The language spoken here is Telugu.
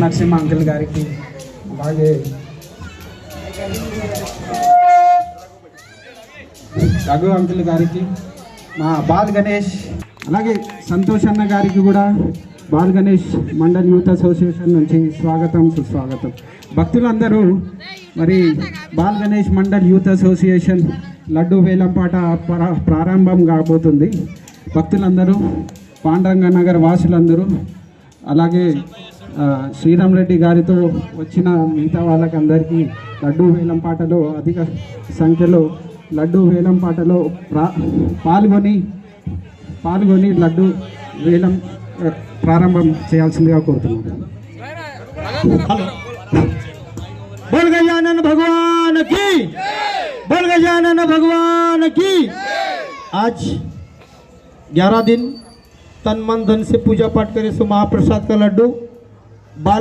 నరసింహ అంకుల్ గారికి, అలాగే రఘు అంకుల్ గారికి, మా బాల్ గణేష్, అలాగే సంతోష్ అన్న గారికి కూడా బాల్ గణేష్ మండల్ యూత్ అసోసియేషన్ నుంచి స్వాగతం సుస్వాగతం. భక్తులందరూ మరి బాల్ గణేష్ మండల్ యూత్ అసోసియేషన్ లడ్డు వేలంపాట ప్రారంభం కాబోతుంది. భక్తులందరూ, పాండురంగ నగర్ వాసులందరూ, అలాగే శ్రీరామ్ రెడ్డి గారితో వచ్చిన మిగతా వాళ్ళకందరికీ లడ్డు వేలంపాటలో అధిక సంఖ్యలో లడ్డు వేలంపాటలో పాల్గొని లడ్డు వేలం ప్రారంభం చేయాల్సిందిగా కోరుతున్నాను. హలో, बोल गजानन भगवान की, बोल गजानन भगवान की। आज 11 दिन तन मन धन से पूजा पाठ करे सो महाप्रसाद का लड्डू